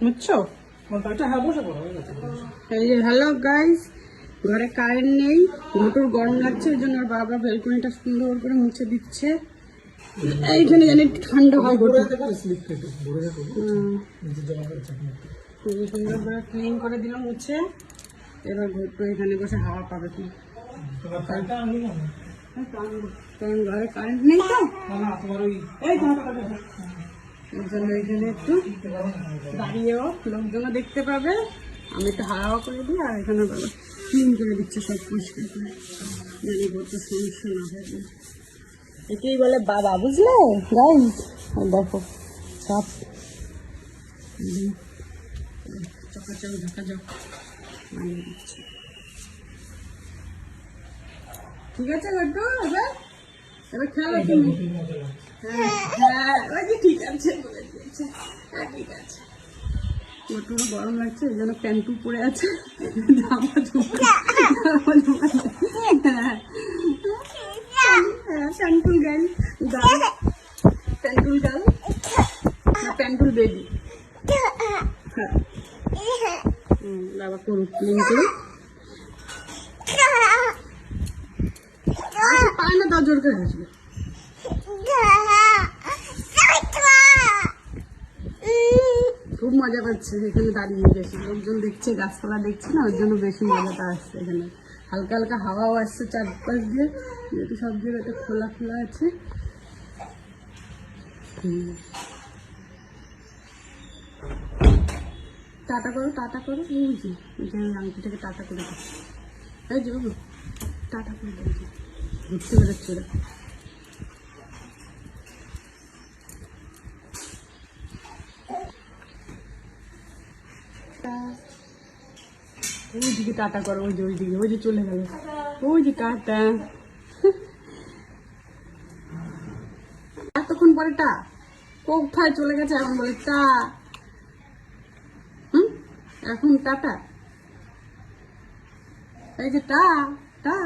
বুঝছো? এই যে হ্যালো গাইস, ঘরে কারেন্ট নেই, মোটর গরম লাগছে, ওই জন্য ওর বাবা বেলকনিটা সুন্দর করে মুছে দিচ্ছে। এইখানে জানি ঠান্ডা হয়, সুন্দর করে ক্লিন করে দিল মুছে। এবার ঘুরতো এখানে বসে হাওয়া পাবে কি, কারণ ঘরে কারেন্ট নেই তো, এর জন্য এখানে একটু দাঁড়িয়েও লোকজনও দেখতে পাবে। আমি একটু হাওয়া করে দিই, আর এখানে বাবা ক্লিন করে দিচ্ছে সব পরিষ্কার করে, জানি কত সমস্যা না হবে। একেই বলে বাবা, বুঝলে গাইস? দেখো সব চকাচক ঝাঁকাঝক বানিয়ে দিচ্ছে। ঠিক আছে গড্ডু, এবার এবার খেলো তুমি। হ্যাঁ ওই যে ঠিক আছে বলে দিয়েছে, হ্যাঁ ঠিক আছে। গড্ডুর গরম লাগছে, ওই জন্য প্যান্টু পরে আছে, জামা জমা প্যান্টুল গাল প্যান্টুল গাল না প্যান্টুল বেবি। বাবা করুক ক্লিন করে, পায় না তার জোর করে আসবে। খুব মজা পাচ্ছে এখানে দাঁড়িয়ে, বেশি লোকজন দেখছে, গাছপালা দেখছে না, ওর জন্য বেশি মজাটা আসছে। এখানে হালকা হালকা হাওয়াও আসছে চারপাশ দিয়ে, যেহেতু সব জায়গাটা খোলা খোলা আছে। টাটা করো, টাটা করো, বুঝি আংটিটাকে টাটা করে দাও। এই যে বাবু টাটা করে দাও, ঘুরতে বেরোচ্ছে ওরা। ওইদিকে টাটা করো, ওই যে ওইদিকে, ওই যে চলে গেল, ওই যে টাটা। এতক্ষণ পরে টা কোথায় চলে গেছে, এখন বলে টা। এখন টাটা, এই যে টা টা।